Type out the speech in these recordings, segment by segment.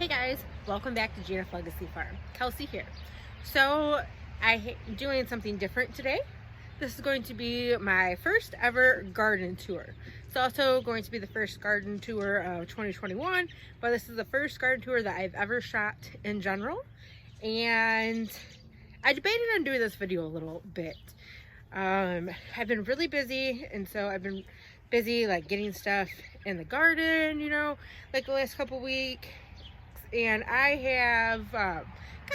Hey guys, welcome back to Gina's Legacy Farm. Kelsey here. So I'm doing something different today. This is going to be my first ever garden tour. It's also going to be the first garden tour of 2021, but this is the first garden tour that I've ever shot in general. And I debated on doing this video a little bit. I've been really busy, and so I've been busy like getting stuff in the garden, you know, like the last couple weeks. And I have got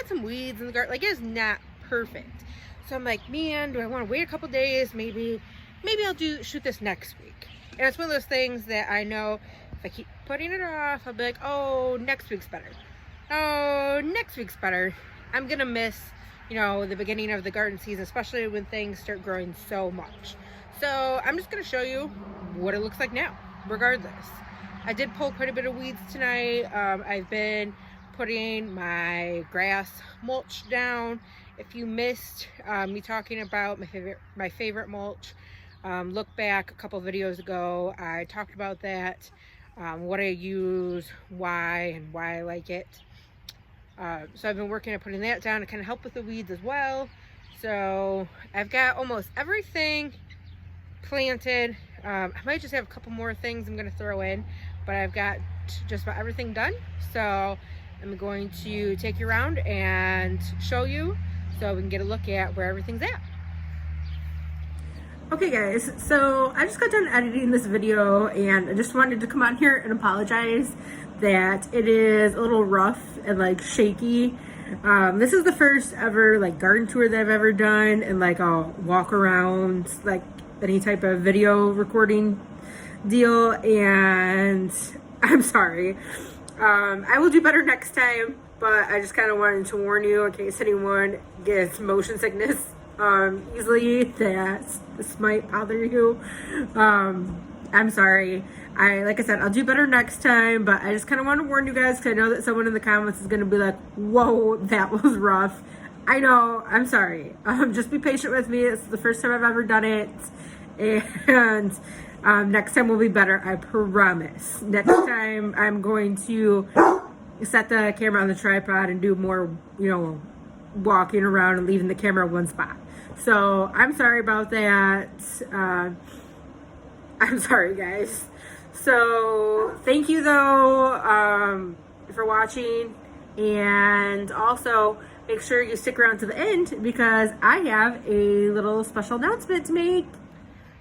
some weeds in the garden. Like, it's not perfect, so I'm like, man, do I want to wait a couple days? Maybe I'll shoot this next week. And it's one of those things that I know if I keep putting it off, I'll be like, oh, next week's better. Oh, next week's better. I'm gonna miss, you know, the beginning of the garden season, especially when things start growing so much. So I'm just gonna show you what it looks like now, regardless. I did pull quite a bit of weeds tonight. I've been putting my grass mulch down. If you missed me talking about my favorite mulch, look back a couple videos ago. I talked about that, what I use, why, and why I like it. So I've been working on putting that down to kind of help with the weeds as well. So I've got almost everything planted. I might just have a couple more things I'm going to throw in, but I've got just about everything done. So I'm going to take you around and show you so we can get a look at where everything's at. Okay guys, so I just got done editing this video and I just wanted to come on here and apologize that it is a little rough and like shaky. This is the first ever like garden tour that I've ever done, and like I'll walk around like any type of video recording deal, and I'm sorry. I will do better next time, but I just kind of wanted to warn you in case anyone gets motion sickness easily that this might bother you. I'm sorry. Like I said, I'll do better next time, but I just kind of want to warn you guys because I know that someone in the comments is going to be like, whoa, that was rough. I know, I'm sorry. Just be patient with me. It's the first time I've ever done it, and next time will be better, I promise. Next time I'm going to set the camera on the tripod and do more, you know, walking around and leaving the camera in one spot. So I'm sorry about that. I'm sorry guys. So thank you though for watching, and also make sure you stick around to the end because I have a little special announcement to make.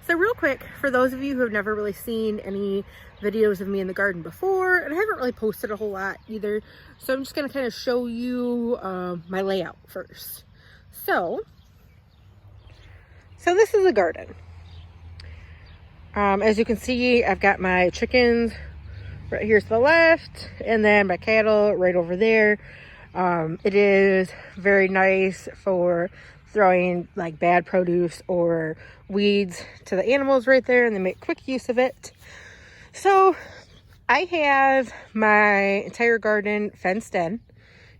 So real quick, for those of you who have never really seen any videos of me in the garden before, and I haven't really posted a whole lot either, so I'm just going to kind of show you my layout first. So this is the garden. As you can see, I've got my chickens right here to the left, and then my cattle right over there. It is very nice for throwing like bad produce or weeds to the animals right there, and they make quick use of it. So I have my entire garden fenced in.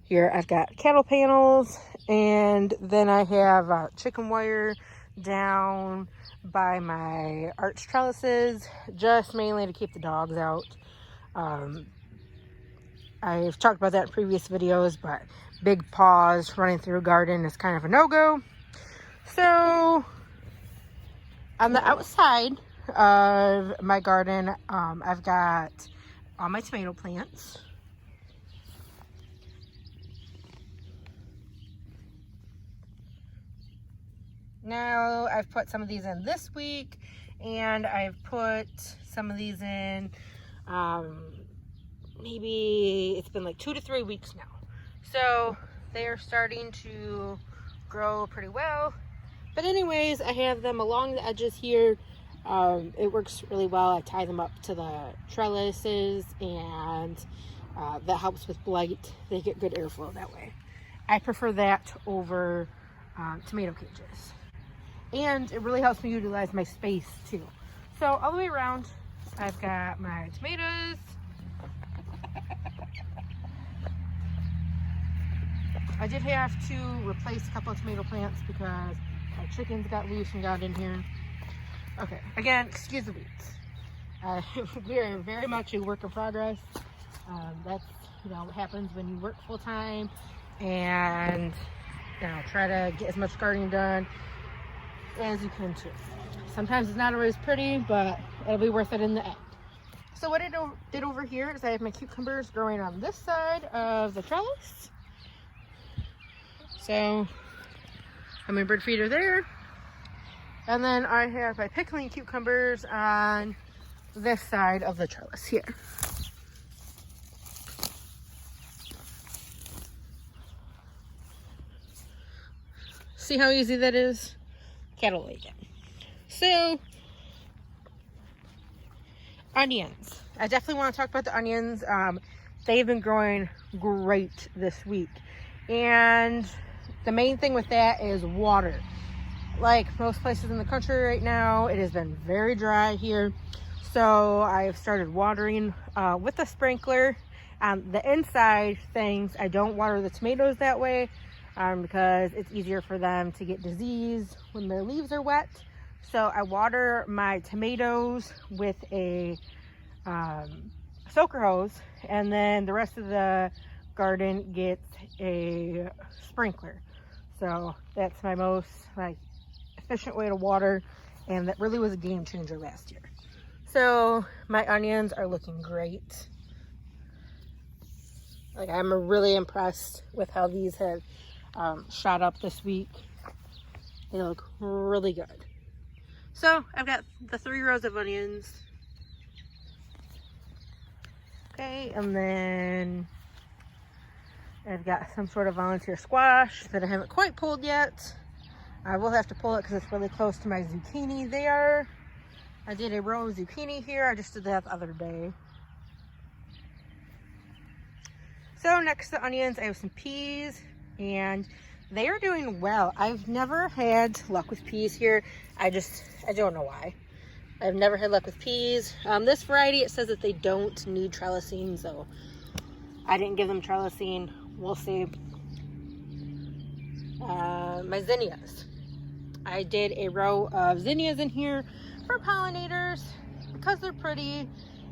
Here I've got cattle panels, and then I have chicken wire down by my arch trellises, just mainly to keep the dogs out. I've talked about that in previous videos, but big paws running through a garden is kind of a no-go. So on the outside of my garden, I've got all my tomato plants. Now I've put some of these in this week, and I've put some of these in maybe it's been like 2 to 3 weeks now. So they are starting to grow pretty well. But anyways, I have them along the edges here. It works really well. I tie them up to the trellises, and that helps with blight. They get good airflow that way. I prefer that over tomato cages. And it really helps me utilize my space too. So all the way around, I've got my tomatoes. I did have to replace a couple of tomato plants because my chickens got loose and got in here. Okay, again, excuse the weeds. We are very much a work in progress. That's you know, what happens when you work full time and, you know, try to get as much gardening done as you can too. Sometimes it's not always pretty, but it'll be worth it in the end. So what I did over here is I have my cucumbers growing on this side of the trellis. So I have my bird feeder there. And then I have my pickling cucumbers on this side of the trellis here. See how easy that is? Cattle like it. So, onions. I definitely want to talk about the onions. They've been growing great this week. And the main thing with that is water. Like most places in the country right now, it has been very dry here. So I've started watering with a sprinkler. The inside things, I don't water the tomatoes that way because it's easier for them to get disease when their leaves are wet. So I water my tomatoes with a soaker hose, and then the rest of the garden gets a sprinkler. So that's my most efficient way to water, and that really was a game changer last year. So my onions are looking great. I'm really impressed with how these have shot up this week. They look really good. So I've got the 3 rows of onions. Okay, and then I've got some sort of volunteer squash that I haven't quite pulled yet. I will have to pull it because it's really close to my zucchini there. I did a row of zucchini here. I just did that the other day. So next to the onions, I have some peas, and they are doing well. I've never had luck with peas here. I don't know why. I've never had luck with peas. This variety, it says that they don't need trellising, so I didn't give them trellising. We'll see. My zinnias. I did a row of zinnias in here for pollinators because they're pretty,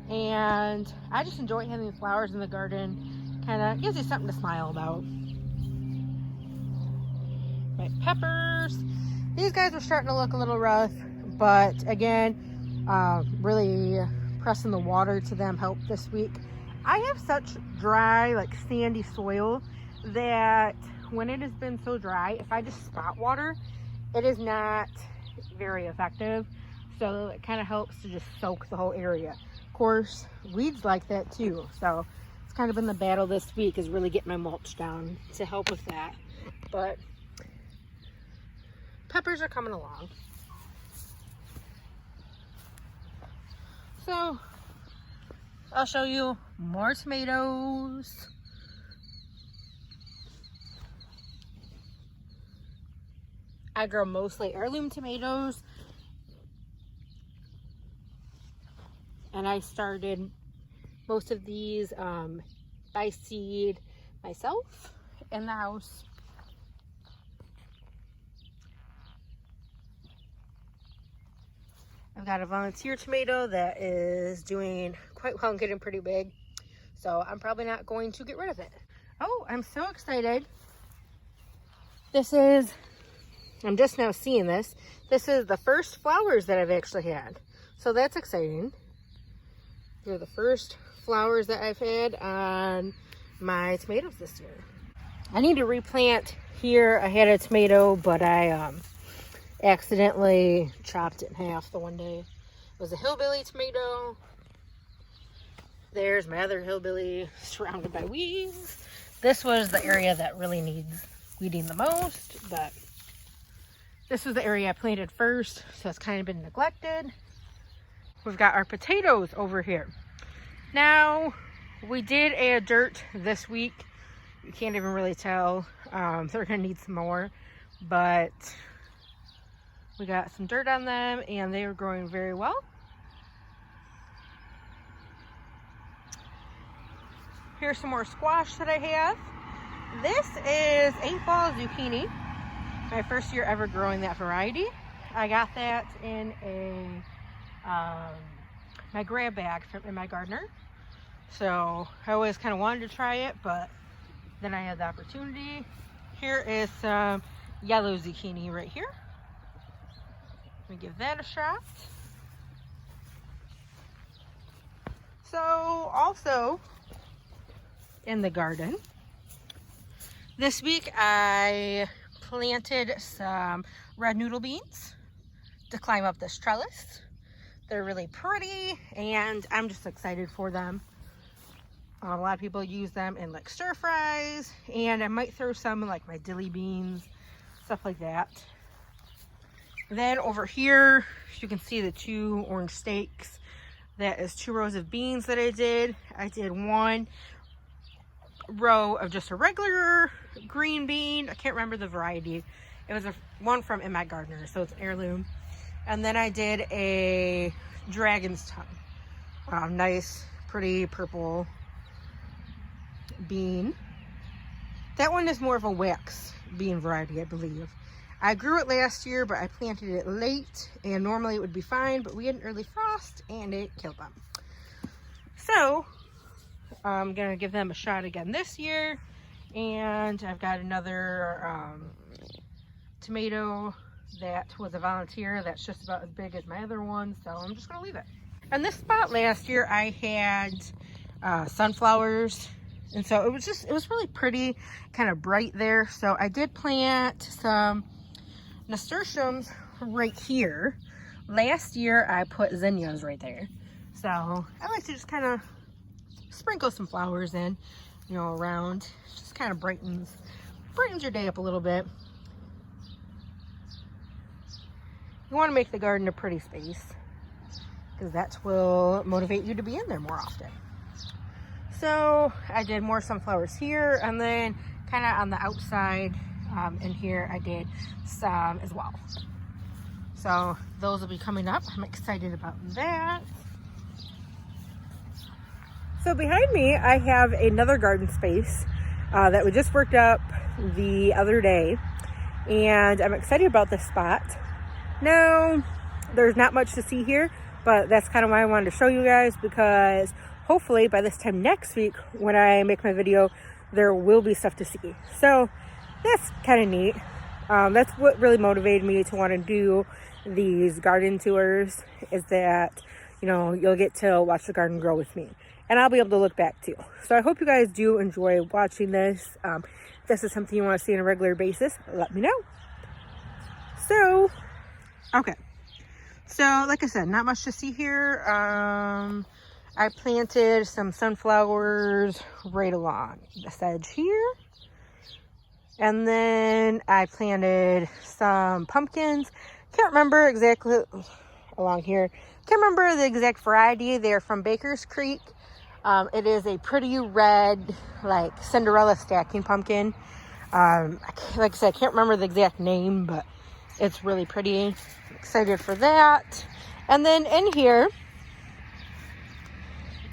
and I just enjoy having flowers in the garden. Kind of gives you something to smile about. My peppers. These guys are starting to look a little rough, but again, really pressing the water to them helped this week. I have such dry, sandy soil that when it has been so dry, if I just spot water, it is not very effective. So it kind of helps to just soak the whole area. Of course, weeds like that too. So it's kind of been the battle this week, is really getting my mulch down to help with that. But peppers are coming along. So I'll show you more tomatoes. I grow mostly heirloom tomatoes, and I started most of these by seed myself in the house. I've got a volunteer tomato that is doing quite well and getting pretty big, so I'm probably not going to get rid of it. Oh, I'm so excited. I'm just now seeing this. This is the first flowers that I've actually had, so that's exciting. They're the first flowers that I've had on my tomatoes this year. I need to replant here. I had a tomato, but I accidentally chopped it in half the one day. It was a hillbilly tomato. There's my other hillbilly surrounded by weeds. This was the area that really needs weeding the most, but this was the area I planted first, so it's kind of been neglected. We've got our potatoes over here. Now, we did add dirt this week. You can't even really tell. They're gonna need some more, but we got some dirt on them and they are growing very well. Here's some more squash that I have. This is 8-ball zucchini. My first year ever growing that variety. I got that in a my grab bag in my gardener. So I always kind of wanted to try it, but then I had the opportunity. Here is some yellow zucchini right here. Let me give that a shot. So also in the garden, this week I planted some red noodle beans to climb up this trellis. They're really pretty and I'm just excited for them. A lot of people use them in like stir fries, and I might throw some in like my dilly beans, stuff like that. Then over here, you can see the 2 orange steaks. That is 2 rows of beans that I did. I did 1 row of just a regular green bean. I can't remember the variety. It was one from In My Gardener, so it's an heirloom. And then I did a dragon's tongue. Nice, pretty purple bean. That one is more of a wax bean variety, I believe. I grew it last year, but I planted it late, and normally it would be fine, but we had an early frost and it killed them. So I'm gonna give them a shot again this year. And I've got another tomato that was a volunteer that's just about as big as my other one, so I'm just gonna leave it. And this spot last year I had sunflowers, and so it was really pretty, kind of bright there. So I did plant some nasturtiums right here. Last year I put zinnias right there. So I like to just kind of sprinkle some flowers in, you know, around. Just kind of brightens your day up a little bit. You want to make the garden a pretty space, because that will motivate you to be in there more often. So I did more sunflowers here, and then kind of on the outside in here I did some as well. So those will be coming up. I'm excited about that. So behind me I have another garden space that we just worked up the other day, and I'm excited about this spot. Now there's not much to see here, but that's kind of why I wanted to show you guys, because hopefully by this time next week when I make my video, there will be stuff to see. So that's kind of neat. That's what really motivated me to want to do these garden tours, is that, you know, you'll get to watch the garden grow with me, and I'll be able to look back too. So I hope you guys do enjoy watching this. If this is something you want to see on a regular basis, let me know. So, okay. So like I said, not much to see here. I planted some sunflowers right along this edge here. And then I planted some pumpkins. Can't remember exactly along here. Can't remember the exact variety. They're from Baker's Creek. It is a pretty red, like Cinderella stacking pumpkin. Like I said, I can't remember the exact name, but it's really pretty. Excited for that. And then in here,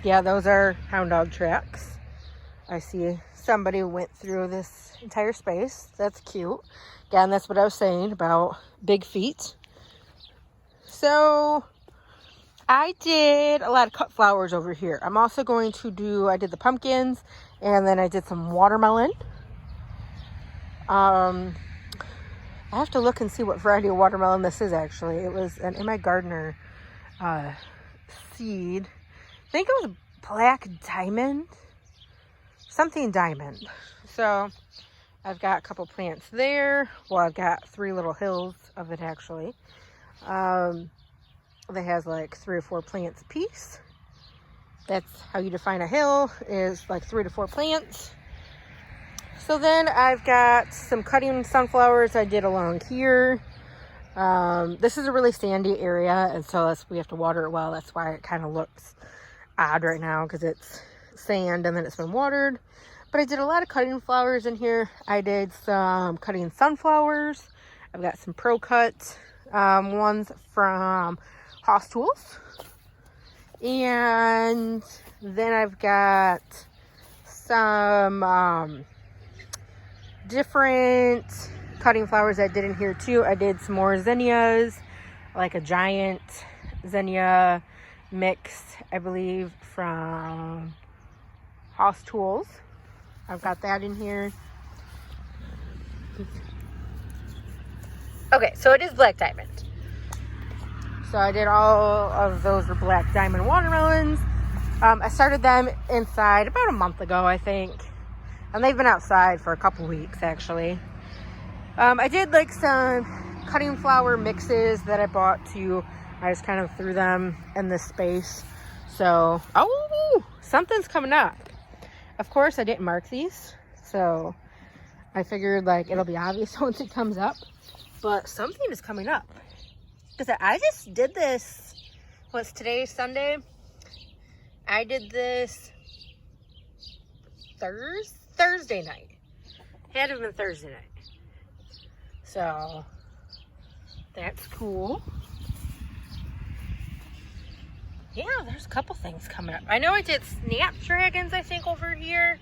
yeah, those are hound dog tracks. I see somebody went through this entire space. That's cute. Again, that's what I was saying about big feet. So I did a lot of cut flowers over here. I'm also going to do, I did the pumpkins, and then I did some watermelon. I have to look and see what variety of watermelon this is actually. It was an In My Gardener seed. I think it was black diamond. Something diamond. So I've got a couple plants there. Well, I've got 3 little hills of it actually. That has like 3 or 4 plants a piece. That's how you define a hill, is like 3 to 4 plants. So then I've got some cutting sunflowers I did along here. This is a really sandy area, and so we have to water it well. That's why it kind of looks odd right now, because it's sand and then it's been watered. But I did a lot of cutting flowers in here. I did some cutting sunflowers. I've got some Pro Cut ones from Hoss Tools. And then I've got some different cutting flowers I did in here too. I did some more zinnias, like a giant zinnia mix, I believe, from house tools. I've got that in here. Okay, so it is black diamond. So I did all of those were black diamond watermelons. I started them inside about a month ago, I think. And they've been outside for a couple weeks, actually. I did like some cutting flour mixes that I bought too. I just kind of threw them in this space. So, oh, something's coming up. Of course, I didn't mark these. So I figured like it'll be obvious once it comes up. But something is coming up. Because I just did this, what's today, Sunday? I did this Thursday night. Had to have been Thursday night. So, that's cool. Yeah, there's a couple things coming up. I know I did snapdragons, I think, over here.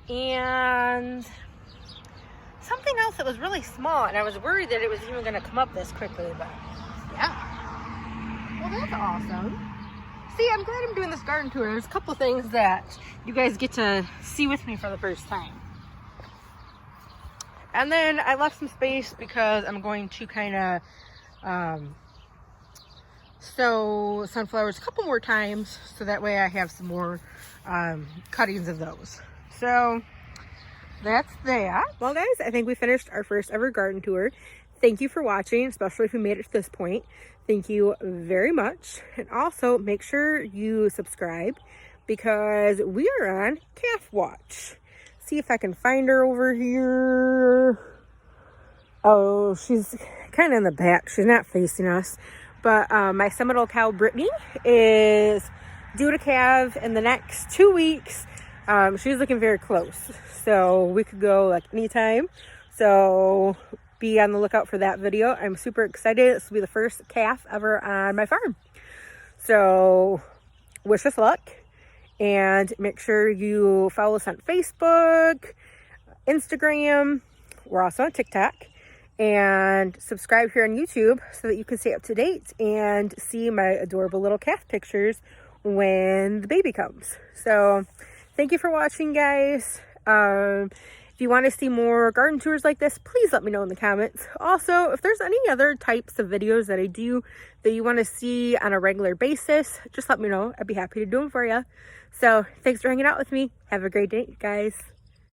And something else that was really small. And I was worried that it was even going to come up this quickly. But, yeah. Well, that's awesome. See, I'm glad I'm doing this garden tour. There's a couple things that you guys get to see with me for the first time. And then I left some space because I'm going to kind of sow sunflowers a couple more times. So that way I have some more cuttings of those. So that's that. Well, guys, I think we finished our first ever garden tour. Thank you for watching, especially if you made it to this point. Thank you very much. And also make sure you subscribe because we are on calf watch. See if I can find her over here. Oh, she's kind of in the back. She's not facing us. But my Seminole cow, Brittany, is due to calve in the next 2 weeks. She's looking very close. So we could go like anytime. So be on the lookout for that video. I'm super excited. This will be the first calf ever on my farm. So wish us luck. And make sure you follow us on Facebook, Instagram. We're also on TikTok. And subscribe here on YouTube so that you can stay up to date and see my adorable little calf pictures when the baby comes. So thank you for watching, guys. If you want to see more garden tours like this, please let me know in the comments. Also, if there's any other types of videos that I do that you want to see on a regular basis, just let me know. I'd be happy to do them for you. So thanks for hanging out with me. Have a great day, guys.